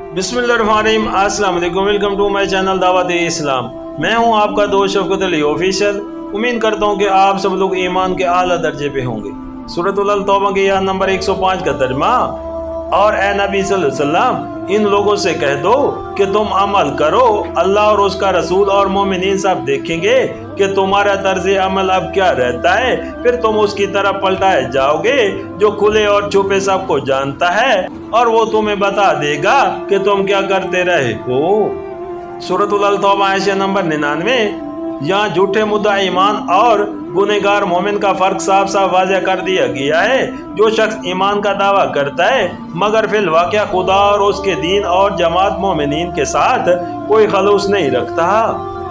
बिस्मिल्लाहिर्रहमानिर्रहीम। अस्सलाम वालेकुम, वेलकम टू माय चैनल दावत इस्लाम। मैं हूं आपका दोस्त शौकत अली ऑफिशियल। उम्मीद करता हूं कि आप सब लोग ईमान के आला दर्जे पे होंगे। सूरह अल तौबा के आयत नंबर 105 का तर्जुमा। और ए नबी सल्लल्लाहु अलैहि वसल्लम, इन लोगों से कह दो कि तुम अमल करो, अल्लाह और उसका रसूल और मोमिनीन सब देखेंगे कि तुम्हारा तर्ज अमल अब क्या रहता है, फिर तुम उसकी तरफ पलटाए जाओगे जो खुले और छुपे सबको जानता है, और वो तुम्हें बता देगा कि तुम क्या करते रहे हो। सूरह अल तौबा आयत नंबर 99। यहाँ झूठे मुद्दा ईमान और गुनहगार मोमिन का फर्क साफ साफ वाज़ेह कर दिया गया है। जो शख्स ईमान का दावा करता है मगर फिल वाक़या खुदा और उसके दीन और जमात मोमिनीन के साथ कोई खलूस नहीं रखता,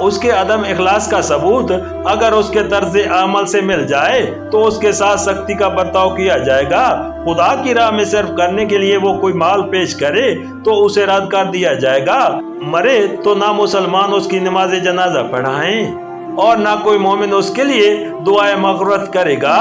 उसके अदम इखलास का सबूत अगर उसके तर्ज अमल से मिल जाए तो उसके साथ सख्ती का बर्ताव किया जाएगा। खुदा की राह में सिर्फ करने के लिए वो कोई माल पेश करे तो उसे रद्द कर दिया जाएगा। मरे तो ना मुसलमान उसकी नमाज जनाजा पढ़ाएं और ना कोई मोमिन उसके लिए दुआए मग़फ़िरत करेगा,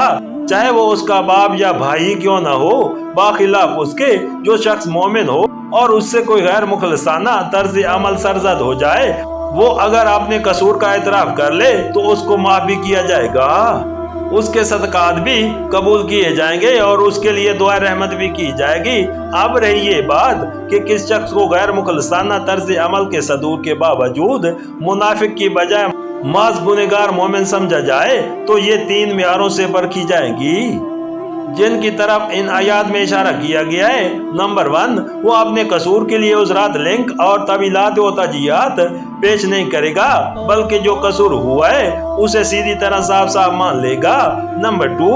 चाहे वो उसका बाप या भाई क्यों ना हो, बाखिलाफ उसके जो शख्स मोमिन हो और उससे कोई गैर मुखलसाना तर्ज अमल सरजद हो जाए, वो अगर अपने कसूर का एतराफ़ कर ले तो उसको माफ़ भी किया जाएगा, उसके सदकात भी कबूल किए जाएंगे और उसके लिए दुआ रहमत भी की जाएगी। अब रही ये बात कि किस शख्स को गैर मुखलसाना तर्ज अमल के सदूर के बावजूद मुनाफिक की बजाय माज़ गुनहगार मोमिन समझा जाए, तो ये 3 मियारों से परखी जाएंगी जिनकी तरफ इन आयात में इशारा किया गया है। नंबर 1, वो अपने कसूर के लिए उज़रात लिंक और तवीलात व तजियात पेश नहीं करेगा, बल्कि जो कसूर हुआ है उसे सीधी तरह साफ साफ मान लेगा। नंबर 2,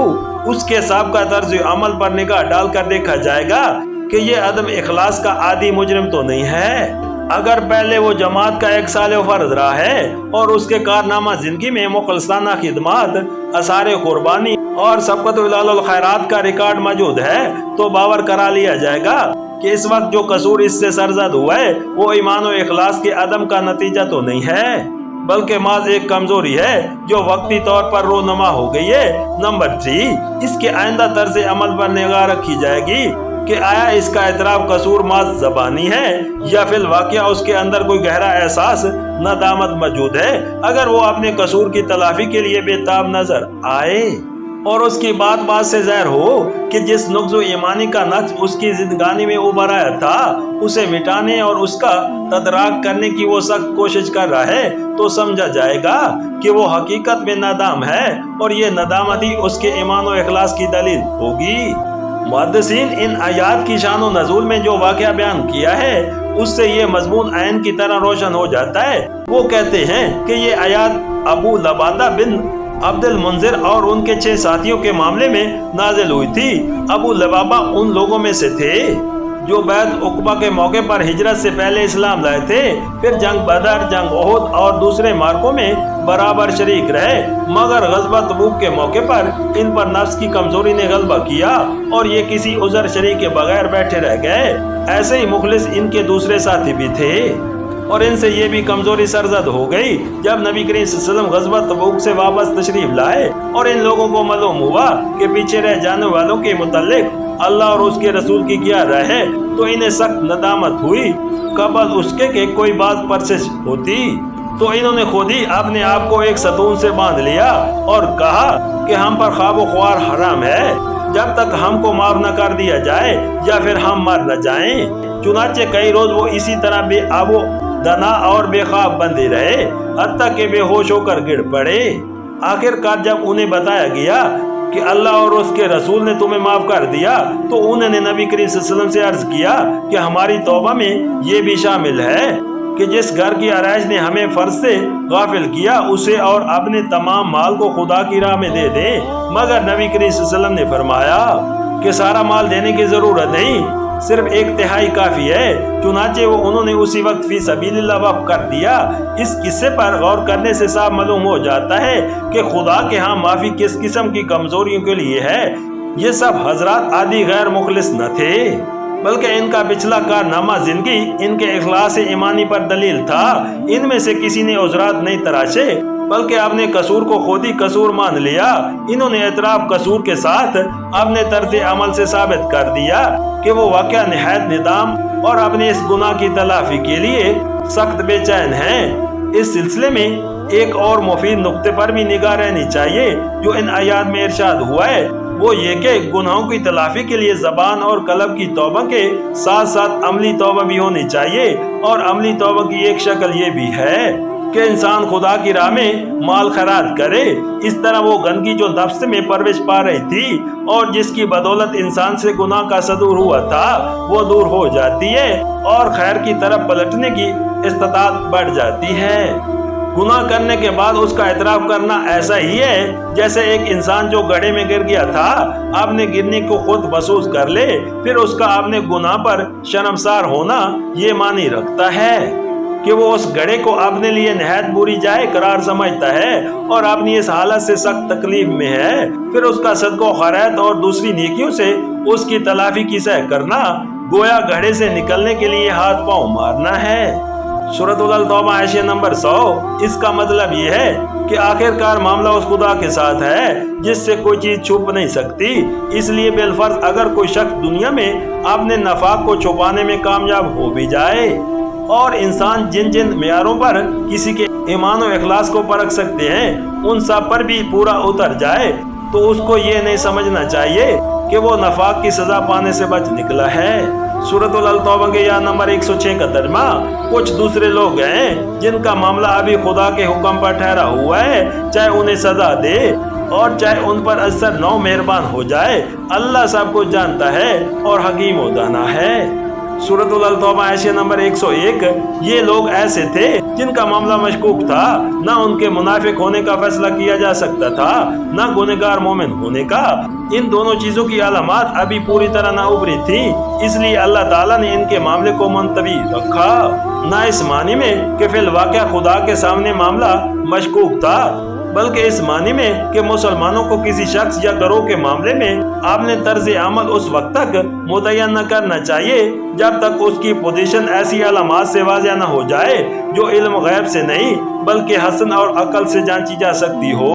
उसके साबिक़ा तर्ज अमल पर निगाह डालकर देखा जाएगा कि ये अदम इखलास का आदी मुजरिम तो नहीं है। अगर पहले वो जमात का एक साल फर्ज रहा है और उसके कारनामा जिंदगी में मुखलसाना खिदमात, असारे कुर्बानी और सबकत विलाल खैरात का रिकॉर्ड मौजूद है, तो बावर करा लिया जाएगा कि इस वक्त जो कसूर इससे सरजद हुआ है वो ईमान और इखलास के अदम का नतीजा तो नहीं है, बल्कि माज एक कमजोरी है जो वक्ती तौर पर रोनमा हो गई है। नंबर 3, इसके आइंदा तर्ज अमल पर निगाह रखी जाएगी कि आया इसका एतराफ़ कसूर माज ज़बानी है या फिर वाक़या उसके अंदर कोई गहरा एहसास नदामत मौजूद है। अगर वो अपने कसूर की तलाफी के लिए बेताब नजर आए और उसकी बात से ज़ाहिर हो कि जिस नुक्ज़ ईमानी का नक्श उसकी जिंदगानी में उभर आया था उसे मिटाने और उसका तदराक करने की वो सख्त कोशिश कर रहा है, तो समझा जाएगा कि वो हकीकत में नादाम है और ये नदामत ही उसके ईमान और इखलास की दलील होगी। मुहद्दिसीन इन आयात की शान और नज़ूल में जो वाक़या बयान किया है उससे ये मज़मून ऐन की तरह रोशन हो जाता है। वो कहते हैं कि ये आयात अबू लबादा बिन अब्दुल मुंजिर और उनके 6 साथियों के मामले में नाजिल हुई थी। अबू लबाबा उन लोगों में से थे जो बैत उक़बा के मौके पर हिजरत से पहले इस्लाम लाए थे, फिर जंग बदर, जंग ओहद और दूसरे मार्कों में बराबर शरीक रहे, मगर ग़ज़वा तबूक के मौके पर इन पर नफ्स की कमजोरी ने गलबा किया और ये किसी उज़र शरीक के बगैर बैठे रह गए। ऐसे ही मुखलिस इनके दूसरे साथी भी थे और इनसे ये भी कमजोरी सरजद हो गई जब नबी करीम सल्लल्लाहु अलैहि वसल्लम ग़ज़वा तबूक से वापस तशरीफ लाए और इन लोगों को मालूम हुआ कि पीछे रह जाने वालों के मुताल्लिक अल्लाह और उसके रसूल की क्या राय है, तो इन्हें सख्त नदामत हुई। कबल उसके के कोई बात परसिश होती तो इन्होंने खुद ही अपने आप को एक सतून से बांध लिया और कहा कि हम पर ख्वाब ख्वार हराम है जब तक हमको माफ न कर दिया जाए या फिर हम मर न जाएं। चुनाचे कई रोज वो इसी तरह बेआबो दना और बेख्वाब बंधे रहे, हत्ता के बेहोश होकर गिर पड़े। आखिरकार जब उन्हें बताया गया कि अल्लाह और उसके रसूल ने तुम्हें माफ कर दिया, तो उन्होंने नबी करीम सल्लल्लाहु अलैहि वसल्लम से अर्ज किया कि हमारी तौबा में ये भी शामिल है कि जिस घर की आरइश ने हमें फर्ज से गाफिल किया उसे और अपने तमाम माल को खुदा की राह में दे दे। मगर नबी करीम सल्लल्लाहु अलैहि वसल्लम ने फरमाया कि सारा माल देने की जरूरत नहीं, सिर्फ 1/3 काफी है। चुनाचे वो उन्होंने उसी वक्त फी सबीलिल्लाह वक़्फ़ कर दिया। इस किस्से पर गौर करने से साफ मालूम हो जाता है कि खुदा के यहाँ माफी किस किस्म की कमजोरियों के लिए है। ये सब हजरात आदि गैर मुखलिस न थे, बल्कि इनका पिछला कारनामा जिंदगी इनके इखलास ईमानी पर दलील था। इनमें से किसी ने उज़रात नहीं तराशे, बल्कि अपने कसूर को खुद ही कसूर मान लिया। इन्होंने एतराफ कसूर के साथ अपने तर्ज अमल से साबित कर दिया कि वो वाकया निहायत निदाम اور اپنے اس گناہ کی تلافی کے لیے سخت بے چین ہیں۔ اس سلسلے میں ایک اور مفید نقطے پر بھی نگاہ رہنی چاہیے جو ان آیات میں ارشاد ہوا ہے، وہ یہ کہ گناہوں کی تلافی کے لیے زبان اور قلب کی توبہ کے ساتھ ساتھ عملی توبہ بھی ہونی چاہیے۔ اور عملی توبہ کی ایک شکل یہ بھی ہے کہ انسان خدا کی راہ میں مال خیرات کرے، اس طرح وہ گندگی جو نفس میں پرورش پا رہی تھی اور جس کی بدولت انسان سے گناہ کا صدور ہوا تھا وہ دور ہو جاتی ہے اور خیر کی طرف پلٹنے کی استطاعت بڑھ جاتی ہے۔ گناہ کرنے کے بعد اس کا اعتراف کرنا ایسا ہی ہے جیسے ایک انسان جو گڑھے میں گر گیا تھا اپنے گرنے کو خود محسوس کر لے، پھر اس کا اپنے گناہ پر شرمسار ہونا یہ معنی رکھتا ہے کہ وہ اس گڑھے کو اپنے لیے نہایت بری جائے قرار سمجھتا ہے اور اپنی اس حالت سے سخت تکلیف میں ہے، پھر اس کا صدقہ و خیرات اور دوسری نیکیوں سے اس کی تلافی کی سعی کرنا گویا گڑھے سے نکلنے کے لیے ہاتھ پاؤں مارنا ہے۔ سورۃ التوبہ آیت نمبر 100 اس کا مطلب یہ ہے کہ آخرکار معاملہ اس خدا کے ساتھ ہے جس سے کوئی چیز چھپ نہیں سکتی، اس لیے بالفرض اگر کوئی شخص دنیا میں اپنے نفاق کو چھپانے میں کامیاب ہو بھی جائے اور انسان جن جن معیاروں پر کسی کے ایمان و اخلاص کو پرکھ سکتے ہیں ان سب پر بھی پورا اتر جائے تو اس کو یہ نہیں سمجھنا چاہیے کہ وہ نفاق کی سزا پانے سے بچ نکلا ہے۔ سورۃ التوبہ کے آیت نمبر 106 کا ترجمہ، کچھ دوسرے لوگ ہیں جن کا معاملہ ابھی خدا کے حکم پر ٹھہرا ہوا ہے، چاہے انہیں سزا دے اور چاہے ان پر اثر نو مہربان ہو جائے، اللہ سب کچھ جانتا ہے اور حکیم و دانا ہے۔ سورۃ التوبہ آیت نمبر 101 یہ لوگ ایسے تھے جن کا معاملہ مشکوک تھا، نہ ان کے منافق ہونے کا فیصلہ کیا جا سکتا تھا نہ گنہگار مومن ہونے کا۔ ان دونوں چیزوں کی علامات ابھی پوری طرح نہ ابھری تھی، اس لیے اللہ تعالیٰ نے ان کے معاملے کو منتبی رکھا، نہ اس معنی میں کہ فی الواقع خدا کے سامنے معاملہ مشکوک تھا، بلکہ اس معنی میں کہ مسلمانوں کو کسی شخص یا گروہ کے معاملے میں اپنے طرز عمل اس وقت تک متعین نہ کرنا چاہیے جب تک اس کی پوزیشن ایسی علامات سے واضح نہ ہو جائے جو علم غیب سے نہیں بلکہ حسن اور عقل سے جانچی جا سکتی ہو۔